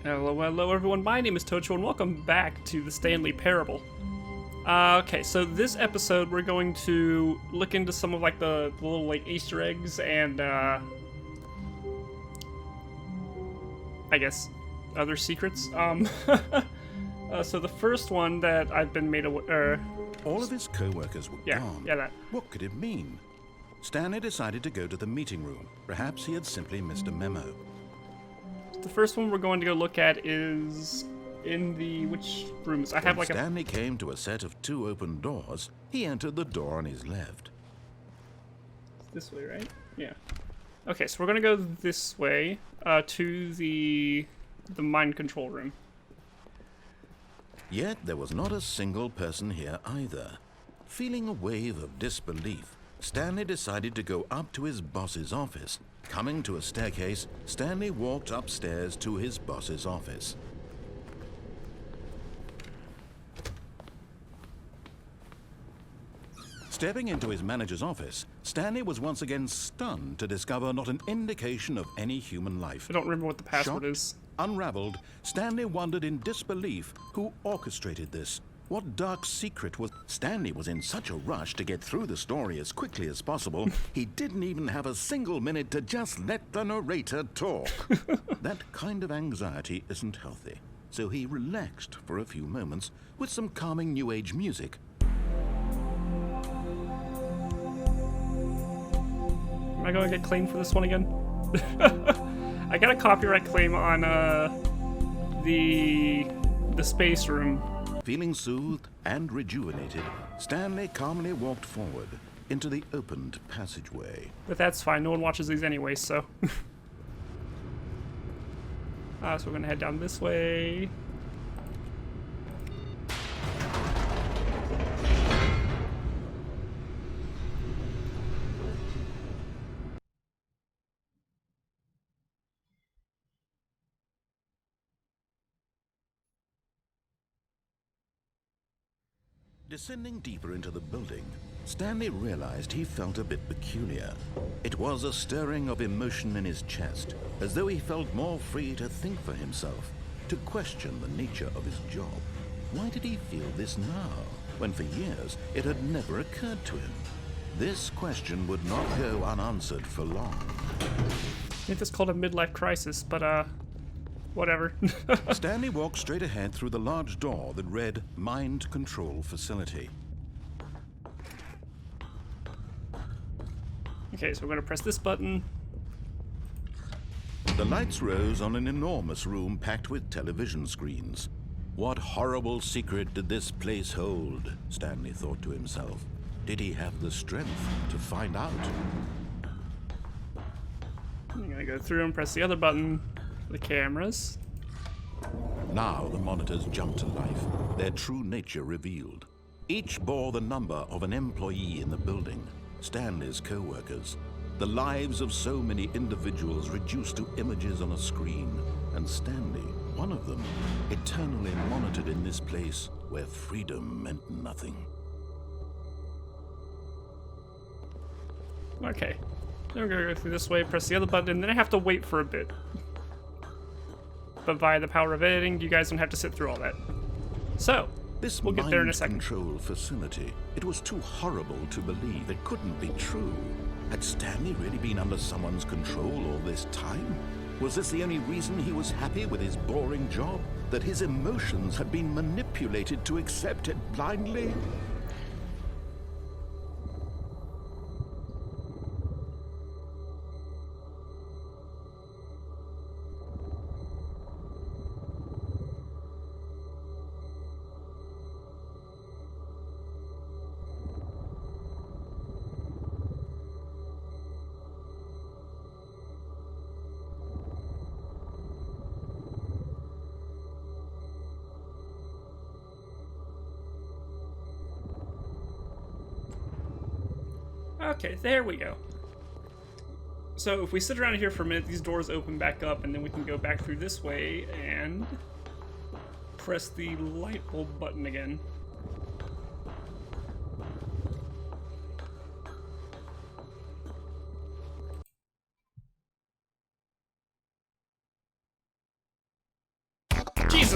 Hello, hello everyone, my name is Tocho and welcome back to the Stanley Parable. Okay, so this episode we're going to look into some of like the little like Easter eggs and I guess other secrets. So the first one that I've been made aware... All of his co-workers were gone. Yeah, that. What could it mean? Stanley decided to go to the meeting room. Perhaps he had simply missed a memo. The first one we're going to go look at is in the... which rooms? I have like Stanley came to a set of two open doors. He entered the door on his left. This way, right? Yeah. Okay, so we're gonna go this way to the mind control room. Yet there was not a single person here either. Feeling a wave of disbelief, Stanley decided to go up to his boss's office. Coming to a staircase, Stanley walked upstairs to his boss's office. Stepping into his manager's office, Stanley was once again stunned to discover not an indication of any human life. I don't remember what the password Shocked, is. Unraveled, Stanley wondered in disbelief who orchestrated this. What dark secret was... Stanley was in such a rush to get through the story as quickly as possible, he didn't even have a single minute to just let the narrator talk. That kind of anxiety isn't healthy, so he relaxed for a few moments with some calming New Age music. Am I going to get claimed for this one again? I got a copyright claim on the space room. Feeling soothed and rejuvenated, Stanley calmly walked forward into the opened passageway. But that's fine, no one watches these anyway, so. So we're gonna head down this way. Descending deeper into the building, Stanley realized he felt a bit peculiar. It was a stirring of emotion in his chest, as though he felt more free to think for himself, to question the nature of his job. Why did he feel this now, when for years it had never occurred to him? This question would not go unanswered for long. I think that's called a midlife crisis, but whatever. Stanley walked straight ahead through the large door that read Mind Control Facility. Okay, so we're gonna press this button. The lights rose on an enormous room packed with television screens. What horrible secret did this place hold? Stanley thought to himself. Did he have the strength to find out? I'm gonna go through and press the other button. The cameras. Now the monitors jumped to life, their true nature revealed. Each bore the number of an employee in the building, Stanley's co-workers. The lives of so many individuals reduced to images on a screen, and Stanley, one of them, eternally monitored in this place where freedom meant nothing. Okay. Then we're gonna go through this way, press the other button, and then I have to wait for a bit. But via the power of editing, you guys don't have to sit through all that. So, we'll get there in a second. This mind control facility, it was too horrible to believe. It couldn't be true. Had Stanley really been under someone's control all this time? Was this the only reason he was happy with his boring job? That his emotions had been manipulated to accept it blindly? Okay, there we go. So if we sit around here for a minute, these doors open back up, and then we can go back through this way and press the light bulb button again.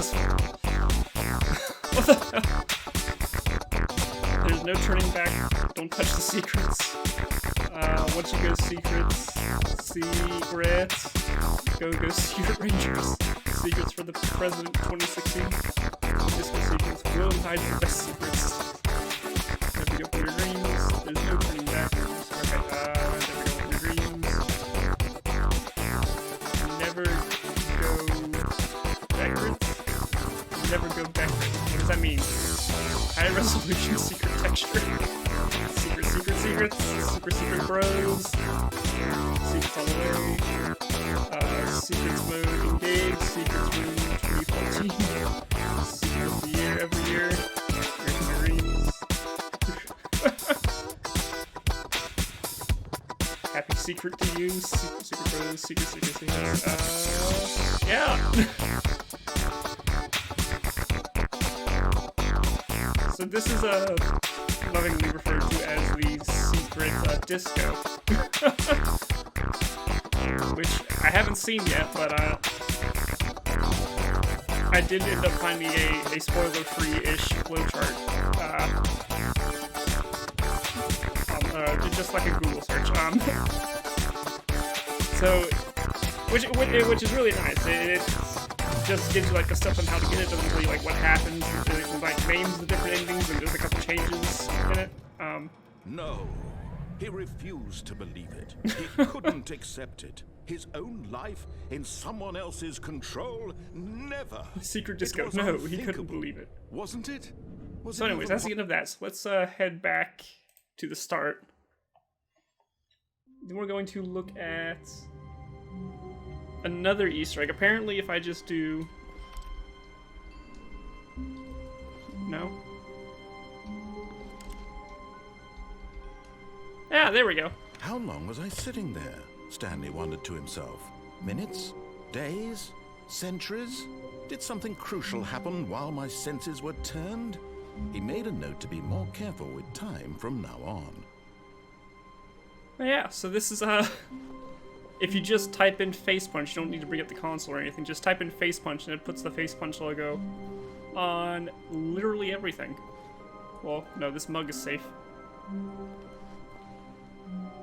this? What the hell? There's no turning back. Don't touch the secrets. Once you go secrets, go Secret Rangers. Secrets for the President 2016. Disco secrets. Will hide the best secrets. Never go for your dreams. There's no turning back. Okay, never go for your dreams. Never go backwards. Never go backwards. What does that mean? High resolution secret texture. Secrets. Super bros. Secrets all the way. Secrets mode engaged. Secrets room 2014. Secret of the year every year. Dreams. Happy secret to use. Secret bros. Secrets. Yeah. So this is lovingly referred to as the secret disco, which I haven't seen yet, but I did end up finding a spoiler-free-ish flowchart, just like a Google search. So, which is really nice. It just gives you like the stuff on how to get it. Doesn't tell you like what happens. It like names the different endings, and there's a couple changes in it. No, he refused to believe it. He couldn't accept it. His own life in someone else's control? Never. Secret disco. No, he couldn't believe it. Wasn't it? So anyways, that's the end of that. So let's head back to the start. Then we're going to look at another Easter egg. Apparently, if I just do... No? Yeah, there we go. How long was I sitting there? Stanley wondered to himself. Minutes? Days? Centuries? Did something crucial happen while my senses were turned? He made a note to be more careful with time from now on. Yeah, so this is, if you just type in face punch, you don't need to bring up the console or anything. Just type in face punch and it puts the face punch logo on literally everything. Well, no, this mug is safe.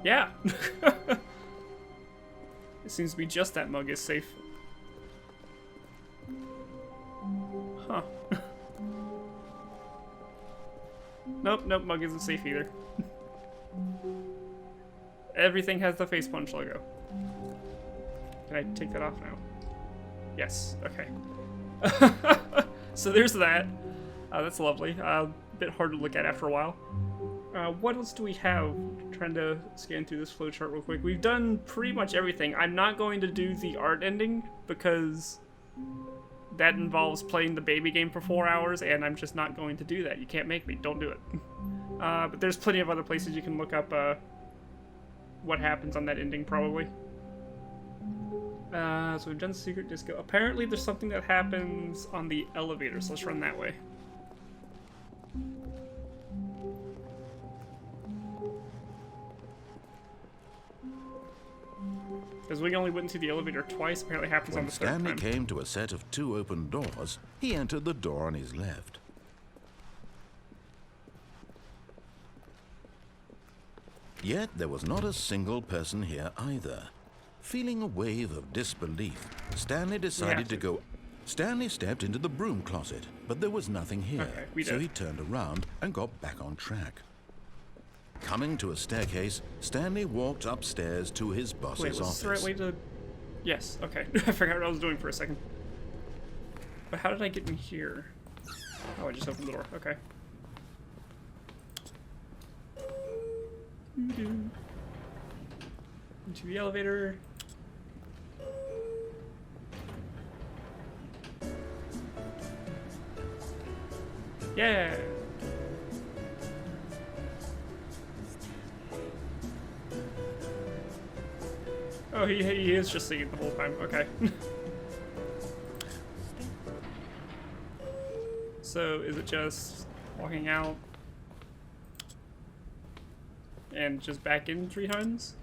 Yeah. It seems to be just that mug is safe. Huh. Nope, mug isn't safe either. Everything has the face punch logo. Can I take that off now? Yes, okay. So there's that. That's lovely. A bit hard to look at after a while. What else do we have? Trying to scan through this flowchart real quick. We've done pretty much everything. I'm not going to do the art ending because that involves playing the baby game for 4 hours, and I'm just not going to do that. You can't make me. Don't do it. But there's plenty of other places you can look up what happens on that ending, probably. So we've done Secret Disco. Apparently there's something that happens on the elevator, so let's run that way. Because we only went into the elevator twice, apparently happens on the third time. When Stanley came to a set of 2 open doors, he entered the door on his left. Yet there was not a single person here either. Feeling a wave of disbelief, Stanley decided to go... Stanley stepped into the broom closet, but there was nothing here, so he turned around and got back on track. Coming to a staircase, Stanley walked upstairs to his boss's office. Wait, was this the right way to... Yes, okay. I forgot what I was doing for a second. But how did I get in here? Oh, I just opened the door. Okay. Into the elevator. Yeah. Oh, he is just singing the whole time. Okay. So, is it just walking out and just back in 3 times?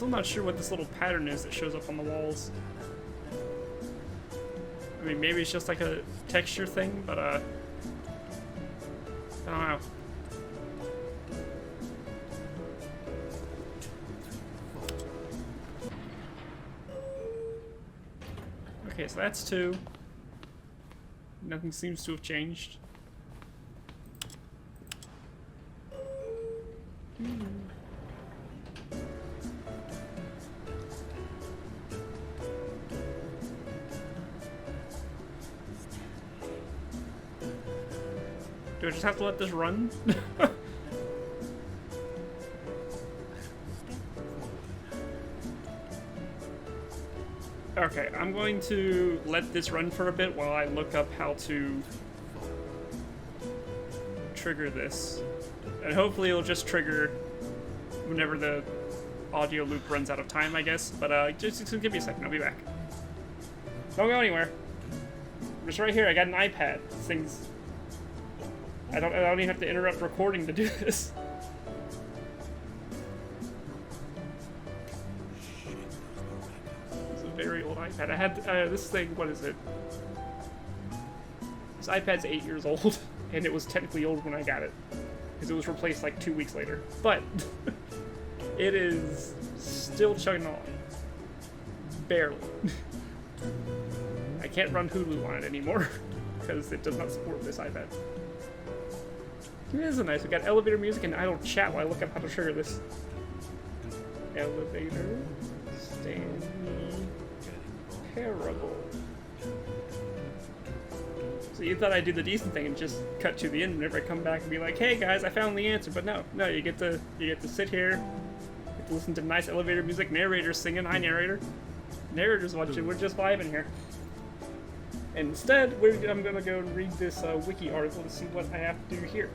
Still not sure what this little pattern is that shows up on the walls. I mean, maybe it's just like a texture thing, but I don't know. Okay, so that's 2. Nothing seems to have changed. Do I just have to let this run? Okay, I'm going to let this run for a bit while I look up how to trigger this. And hopefully it'll just trigger whenever the audio loop runs out of time, I guess. But just give me a second, I'll be back. Don't go anywhere. I'm just right here, I got an iPad. This thing's... I don't even have to interrupt recording to do this. It's a very old iPad. I had this thing, what is it? This iPad's 8 years old, and it was technically old when I got it. Because it was replaced like 2 weeks later. But, it is still chugging along. Barely. I can't run Hulu on it anymore, because it does not support this iPad. This is nice. We got elevator music and idle chat while I look up how to trigger this. Elevator. Stanley. Terrible. So you thought I'd do the decent thing and just cut to the end whenever I come back and be like, "Hey guys, I found the answer." But no, you get to sit here, you get to listen to nice elevator music, narrator singing. Hi, narrator. Narrator's watching. We're just vibing here. And instead, I'm gonna go and read this wiki article to see what I have to do here.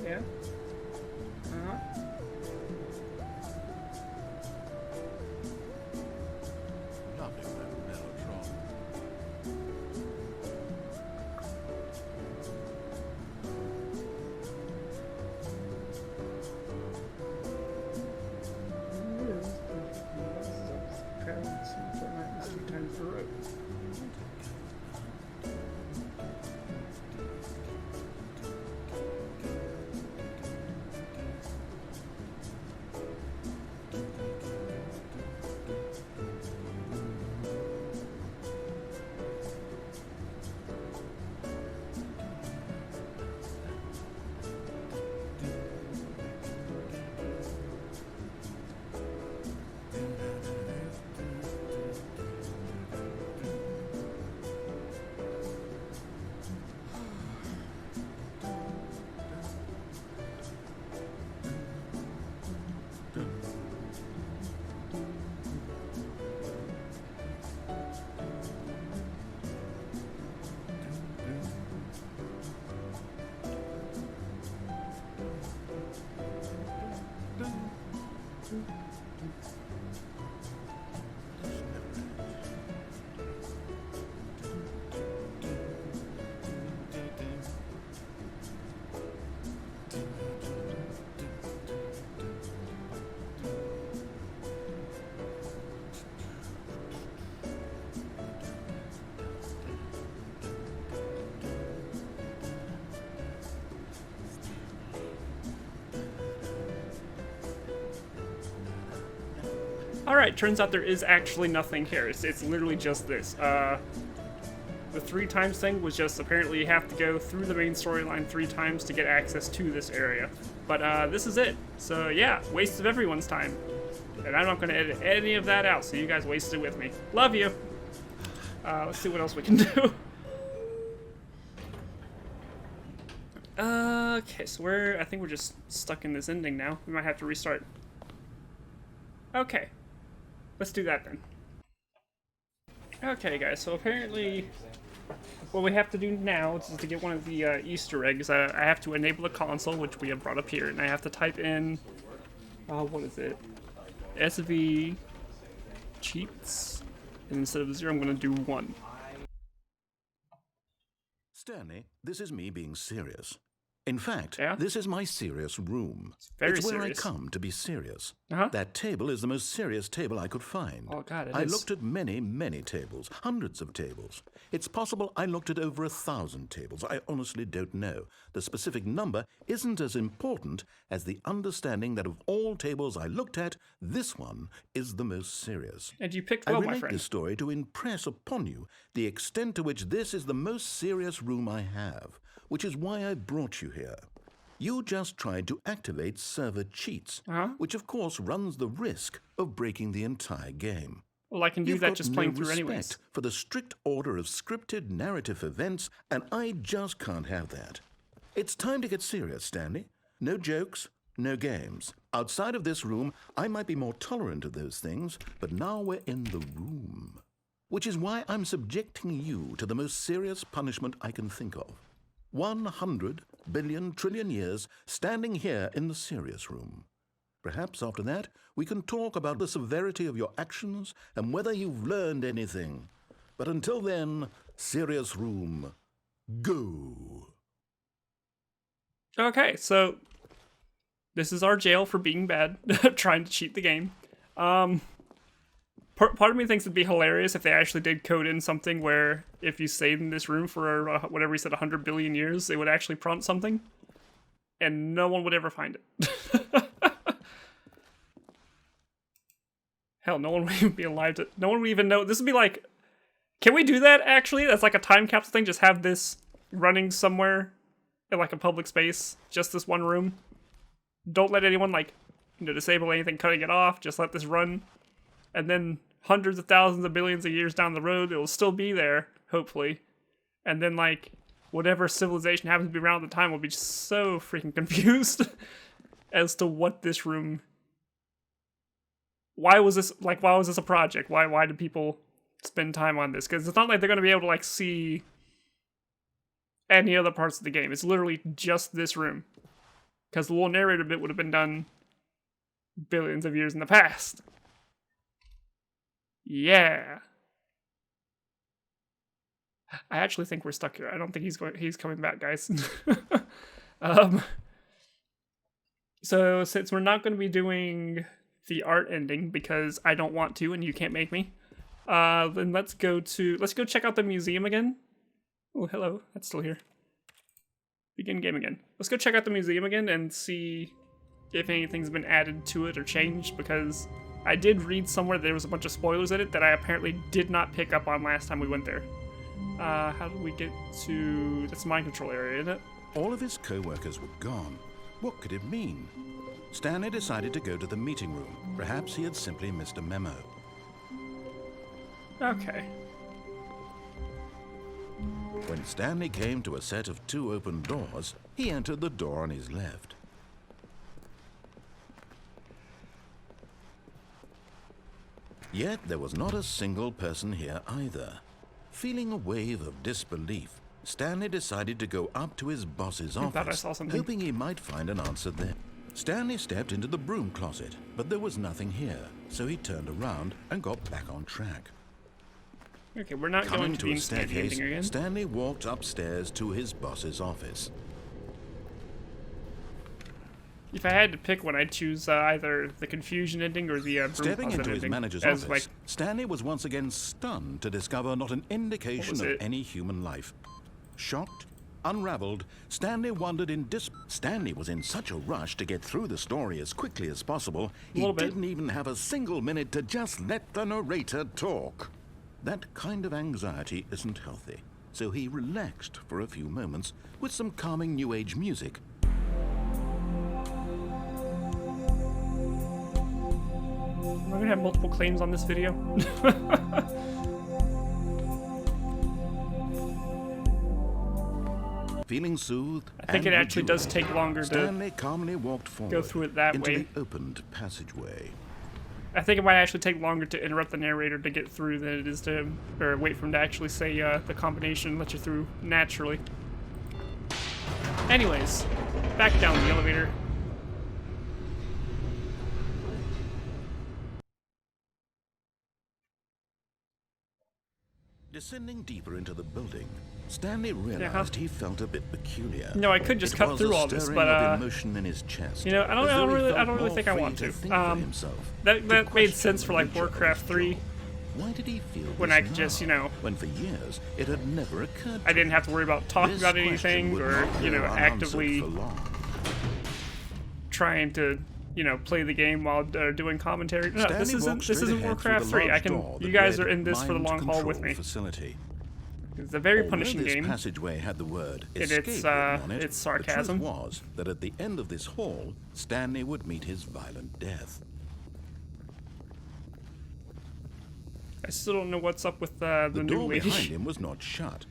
Yeah. Alright, turns out there is actually nothing here. It's literally just this. The 3 times thing was just apparently you have to go through the main storyline 3 times to get access to this area. But this is it. So yeah, waste of everyone's time. And I'm not going to edit any of that out, so you guys wasted it with me. Love you! Let's see what else we can do. Okay, so I think we're just stuck in this ending now. We might have to restart. Okay. Let's do that then. Okay, guys, so apparently what we have to do now is to get one of the Easter eggs. I have to enable the console, which we have brought up here, and I have to type in, what is it? SV cheats, and instead of 0, I'm going to do 1. Stanley, this is me being serious. In fact, Yeah? this is my serious room. Very it's where serious. I come to be serious. Uh-huh. That table is the most serious table I could find. Oh, God, it I is. looked at many, many tables, hundreds of tables. It's possible I looked at over 1,000 tables. I honestly don't know. The specific number isn't as important as the understanding that of all tables I looked at, this one is the most serious. And you picked I well, my relate friend. this story to impress upon you the extent to which this is the most serious room I have, which is why I brought you here. You just tried to activate server cheats, Uh-huh. which of course runs the risk of breaking the entire game. Well, I can do You've that got just no playing through respect anyways. for the strict order of scripted narrative events, and I just can't have that. It's time to get serious, Stanley. No jokes, no games. Outside of this room, I might be more tolerant of those things, but now we're in the room. Which is why I'm subjecting you to the most serious punishment I can think of. 100 billion trillion years standing here in the serious room. Perhaps after that, we can talk about the severity of your actions and whether you've learned anything. But until then, serious room, go. Okay, so this is our jail for being bad, trying to cheat the game. Part of me thinks it'd be hilarious if they actually did code in something where if you stayed in this room for whatever he said, 100 billion years, it would actually prompt something, and no one would ever find it. Hell, no one would even be alive to. No one would even know. This would be like, can we do that? Actually, that's like a time capsule thing. Just have this running somewhere in like a public space, just this one room. Don't let anyone disable anything, cutting it off. Just let this run, and then hundreds of thousands of billions of years down the road, it will still be there, hopefully. And then, whatever civilization happens to be around at the time will be so freaking confused as to what this room... Why was this a project? Why did people spend time on this? Because it's not like they're going to be able to, see any other parts of the game. It's literally just this room. Because the little narrator bit would have been done billions of years in the past. Yeah. I actually think we're stuck here. I don't think he's coming back, guys. So since we're not going to be doing the art ending because I don't want to and you can't make me, then let's go check out the museum again. Oh, hello. That's still here. Begin game again. Let's go check out the museum again and see if anything's been added to it or changed, because I did read somewhere there was a bunch of spoilers in it that I apparently did not pick up on last time we went there. How did we get to... That's mind control area, isn't it? All of his co-workers were gone. What could it mean? Stanley decided to go to the meeting room. Perhaps he had simply missed a memo. Okay. When Stanley came to a set of 2 open doors, he entered the door on his left. Yet there was not a single person here either. Feeling a wave of disbelief, Stanley decided to go up to his boss's I thought I office, saw something. hoping he might find an answer there. Stanley stepped into the broom closet, but there was nothing here, so he turned around and got back on track. Okay, we're not going Coming to to be a in standing staircase, ending again. Stanley walked upstairs to his boss's office. If I had to pick one, I'd choose either the confusion ending or the broom Stepping closet into his ending. manager's as, office, Stanley was once again stunned to discover not an indication was of it? any human life. Shocked, unraveled, Stanley wondered in Stanley was in such a rush to get through the story as quickly as possible, he little bit. didn't even have a single minute to just let the narrator talk. That kind of anxiety isn't healthy, so he relaxed for a few moments with some calming New Age music. We're gonna have multiple claims on this video. Feeling soothed, I think it actually does take longer to Stanley calmly walked forward go through it that into way. the opened passageway. I think it might actually take longer to interrupt the narrator to get through than it is to, or wait for him to actually say the combination and let you through naturally. Anyways, back down the elevator. Descending deeper into the building, Stanley realized he felt a bit peculiar. No, I could just cut through all this, but emotion in his chest, you know, I don't really think I want to. That made sense for like Warcraft 3. Why did he feel when I could just, you know, when for years it had never occurred to I didn't have to worry about talking about anything or, you know, actively trying to, you know, play the game while doing commentary. No, this isn't Warcraft 3. You guys are in this for the long haul with me. Facility. It's a very punishing game. This passageway had the word escape on it. It's sarcasm. The truth was that at the end of this hall, Stanley would meet his violent death. I still don't know what's up with the new door lady. behind him was not shut.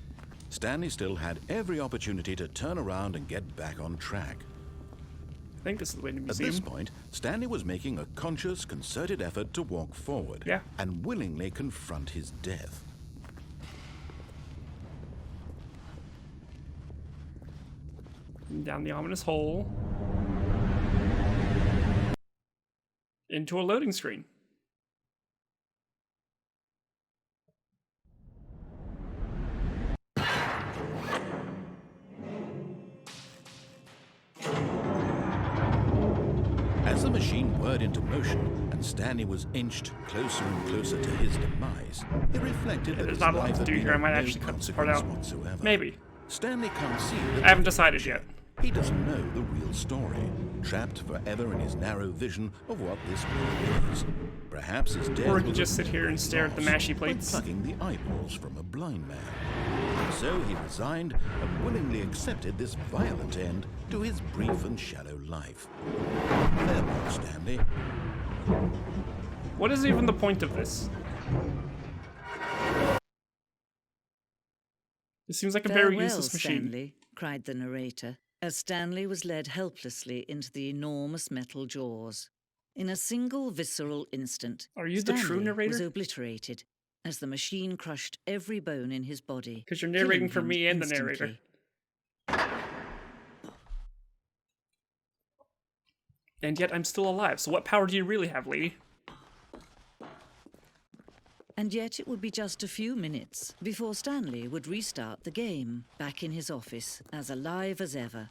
Stanley still had every opportunity to turn around and get back on track. I think this is the way to At museum. this point, Stanley was making a conscious, concerted effort to walk forward and willingly confront his death. Down the ominous hole. Into a loading screen. As the machine whirred into motion and Stanley was inched closer and closer to his demise, he reflected that there's his not a lot life to had do been here. I of might no actually cut this part consequence out. whatsoever. Maybe. Stanley can't see that I haven't decided yet. He doesn't know the real story, trapped forever in his narrow vision of what this world is. Perhaps his death Or he could was just sit a here and stare at the loss mashy plates. by plucking the eyeballs from a blind man. So he resigned and willingly accepted this violent end to his brief and shallow life. Farewell, Stanley. What is even the point of this? It seems like a very useless machine. Stanley, cried the narrator, as Stanley was led helplessly into the enormous metal jaws. In a single visceral instant, Are you the true Stanley narrator? was obliterated as the machine crushed every bone in his body. Because you're narrating killing for him me and instantly. the narrator. And yet I'm still alive, so what power do you really have, lady? And yet it would be just a few minutes before Stanley would restart the game, back in his office, as alive as ever.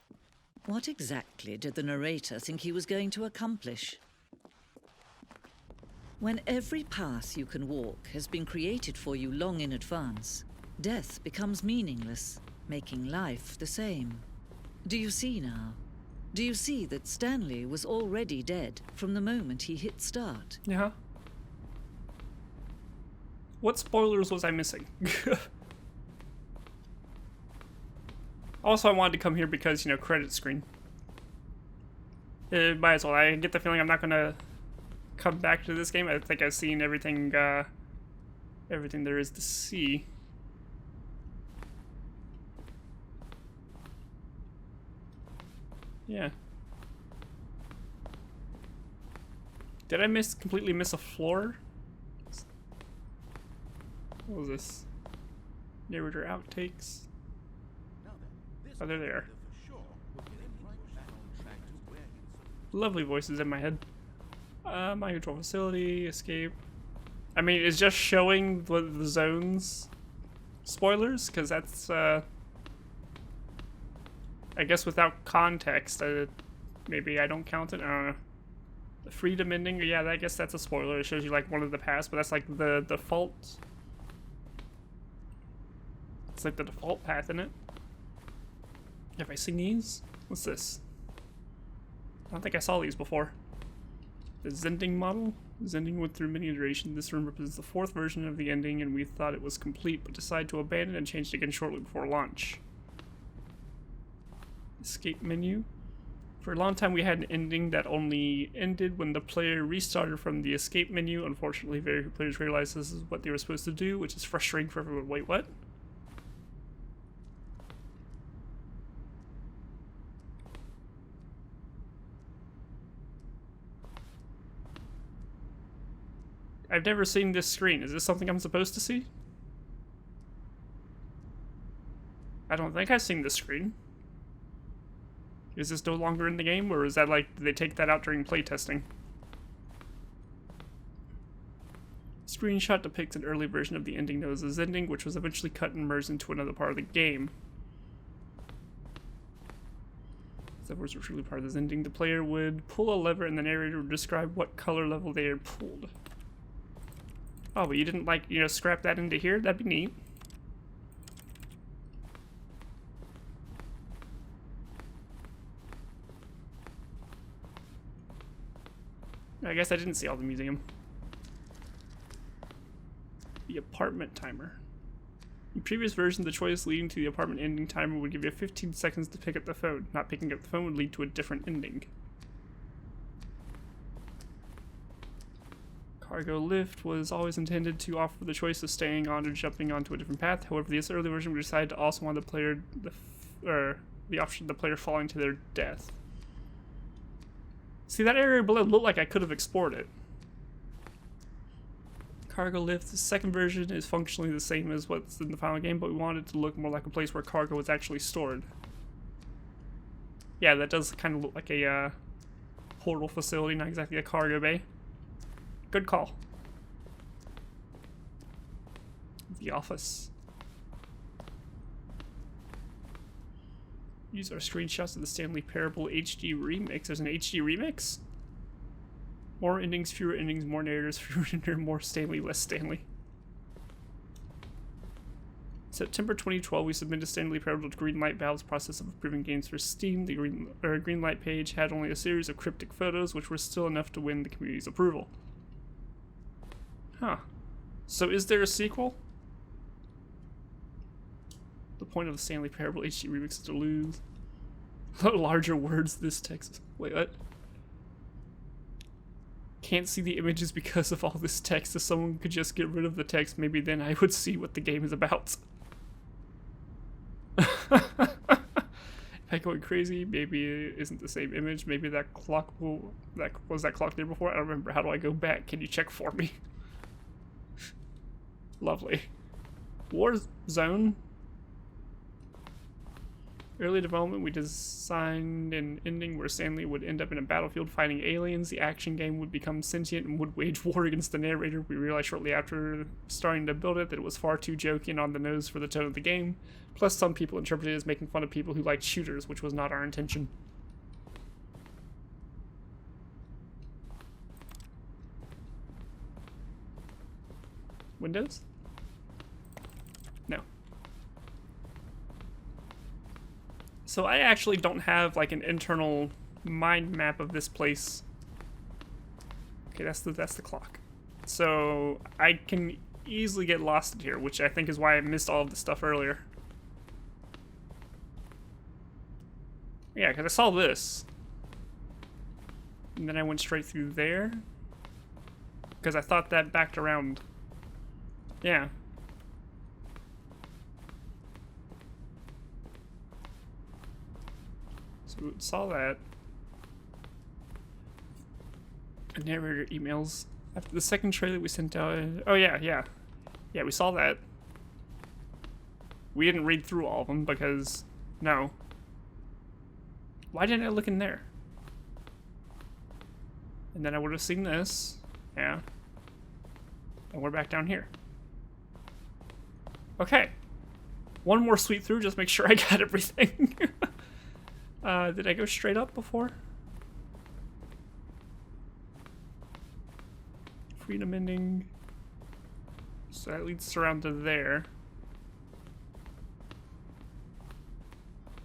What exactly did the narrator think he was going to accomplish? When every path you can walk has been created for you long in advance, death becomes meaningless, making life the same. Do you see now? Do you see that Stanley was already dead from the moment he hit start? Yeah. What spoilers was I missing? Also, I wanted to come here because, you know, credit screen. Might as well. I get the feeling I'm not gonna come back to this game. I think I've seen everything, everything there is to see. Yeah. Did I completely miss a floor? What was this? Narrator outtakes. Oh, there they are. Lovely voices in my head. My control facility, escape. I mean, it's just showing the zones spoilers, because that's, I guess without context, maybe I don't count it. I don't know. The freedom ending, yeah, I guess that's a spoiler. It shows you like one of the past, but that's like the default. It's like the default path, isn't it? Have I seen these? What's this? I don't think I saw these before. The Zending model? Zending went through many iterations. This room represents the 4th version of the ending, and we thought it was complete, but decided to abandon and changed again shortly before launch. Escape menu. For a long time we had an ending that only ended when the player restarted from the escape menu. Unfortunately, very few players realized this is what they were supposed to do, which is frustrating for everyone. Wait, what? I've never seen this screen. Is this something I'm supposed to see? I don't think I've seen this screen. Is this no longer in the game, or is that like, did they take that out during playtesting? Screenshot depicts an early version of the ending known as the ending, which was eventually cut and merged into another part of the game. If that was truly part of this ending, the player would pull a lever and the narrator would describe what color level they had pulled. Oh, but you didn't, like, you know, scrap that into here? That'd be neat. I guess I didn't see all the museum. The apartment timer. In previous versions, the choice leading to the apartment ending timer would give you 15 seconds to pick up the phone. Not picking up the phone would lead to a different ending. Cargo lift was always intended to offer the choice of staying on or jumping onto a different path. However, this early version we decided to also want the player the option of the player falling to their death. See, that area below looked like I could have explored it. Cargo lift, the second version is functionally the same as what's in the final game, but we wanted it to look more like a place where cargo was actually stored. Yeah, that does kind of look like a portal facility, not exactly a cargo bay. Good call. The office. Use our screenshots of the Stanley Parable HD remix. There's an HD remix? More endings, fewer endings, more narrators, fewer narrators, more Stanley, less Stanley. September 2012, we submitted Stanley Parable to Greenlight Valve's process of approving games for Steam. The Greenlight page had only a series of cryptic photos, which were still enough to win the community's approval. Huh. So is there a sequel? The point of the Stanley Parable HD remix is to lose larger words this text. Wait, what? Can't see the images because of all this text. If someone could just get rid of the text, maybe then I would see what the game is about. Am I going crazy? Maybe it isn't the same image. Maybe that clock will... Was that clock there before? I don't remember. How do I go back? Can you check for me? Lovely. Warzone. Early development, we designed an ending where Stanley would end up in a battlefield fighting aliens. The action game would become sentient and would wage war against the narrator. We realized shortly after starting to build it that it was far too jokey and on the nose for the tone of the game. Plus, some people interpreted it as making fun of people who liked shooters, which was not our intention. Windows? No. So I actually don't have like an internal mind map of this place. Okay, that's the clock. So I can easily get lost in here, which I think is why I missed all of the stuff earlier. Yeah, because I saw this. And then I went straight through there. Because I thought that backed around. Yeah. So we saw that. And narrator emails. After the second trailer we sent out... Oh yeah, yeah. Yeah, we saw that. We didn't read through all of them because... No. Why didn't I look in there? And then I would have seen this. Yeah. And we're back down here. Okay. One more sweep through, just make sure I got everything. Did I go straight up before? Freedom ending. So that leads us around to there.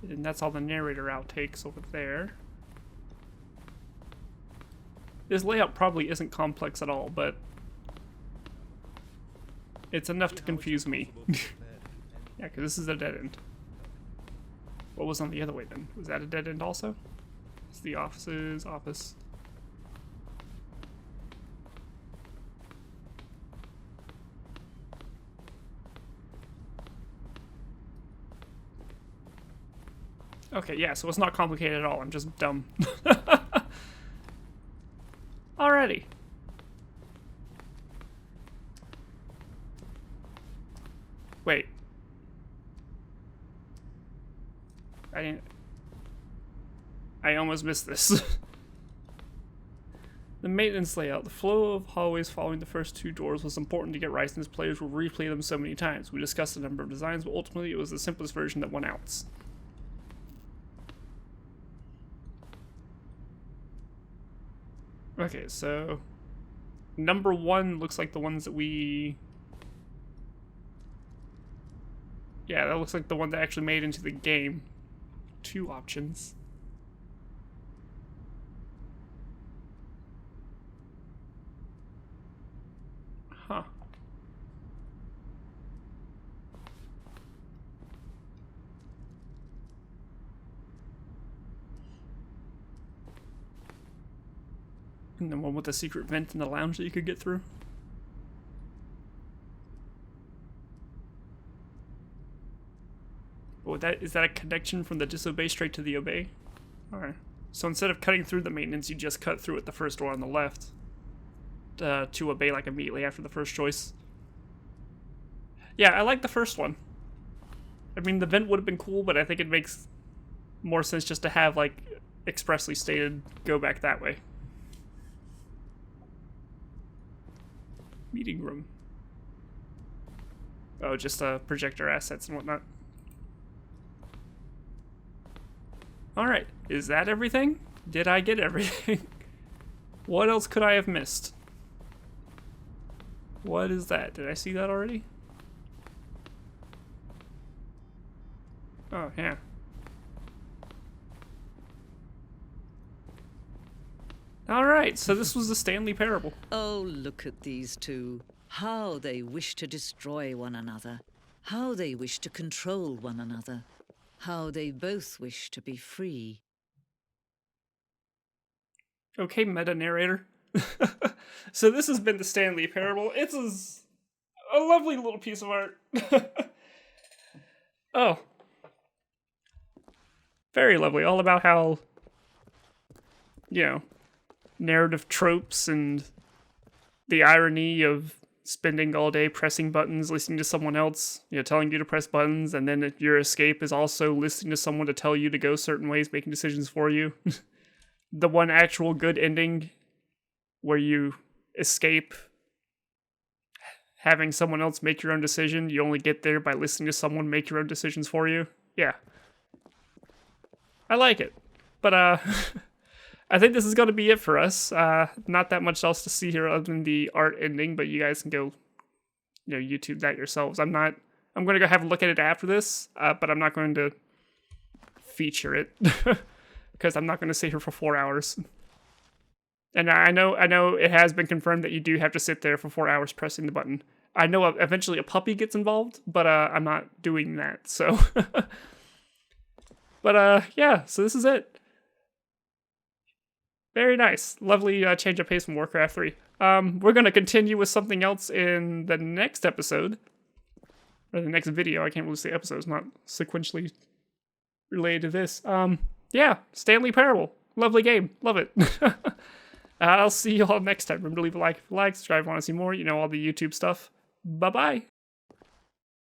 And that's all the narrator outtakes over there. This layout probably isn't complex at all, but it's enough to confuse me. Yeah, because this is a dead end. What was on the other way then? Was that a dead end also? It's the office's office. Okay, yeah, so it's not complicated at all. I'm just dumb. Alrighty. I almost missed this. The maintenance layout. The flow of hallways following the first two doors was important to get right since players will replay them so many times. We discussed a number of designs, but ultimately it was the simplest version that won out. Okay, so number 1 looks like the ones that we... Yeah, that looks like the one that actually made into the game. 2 options. Huh. And then one with the secret vent in the lounge that you could get through. Oh, is that a connection from the disobey straight to the obey? Alright. So instead of cutting through the maintenance, you just cut through at the first door on the left. To obey like immediately after the first choice. Yeah, I like the first one. I mean, the vent would have been cool, but I think it makes more sense just to have like expressly stated go back that way. Meeting room. Oh, just projector assets and whatnot. Alright, is that everything? Did I get everything? What else could I have missed? What is that? Did I see that already? Oh, yeah. Alright, so this was the Stanley Parable. Oh, look at these two. How they wish to destroy one another. How they wish to control one another. How they both wish to be free. Okay, meta-narrator. So this has been the Stanley Parable. It's a lovely little piece of art. Oh. Very lovely. All about how, you know, narrative tropes and the irony of spending all day pressing buttons, listening to someone else, you know, telling you to press buttons, and then your escape is also listening to someone to tell you to go certain ways, making decisions for you. The one actual good ending where you escape having someone else make your own decision, you only get there by listening to someone make your own decisions for you. Yeah. I like it. But, I think this is going to be it for us. Not that much else to see here other than the art ending, but you guys can go, you know, YouTube that yourselves. I'm going to go have a look at it after this, but I'm not going to feature it because I'm not going to sit here for 4 hours. And I know it has been confirmed that you do have to sit there for 4 hours pressing the button. I know eventually a puppy gets involved, but I'm not doing that. So, but yeah. So this is it. Very nice. Lovely change of pace from Warcraft 3. We're going to continue with something else in the next episode. Or the next video. I can't really say episode. It's not sequentially related to this. Yeah, Stanley Parable. Lovely game. Love it. I'll see you all next time. Remember to leave a like if you like, subscribe if you want to see more. You know, all the YouTube stuff. Bye-bye.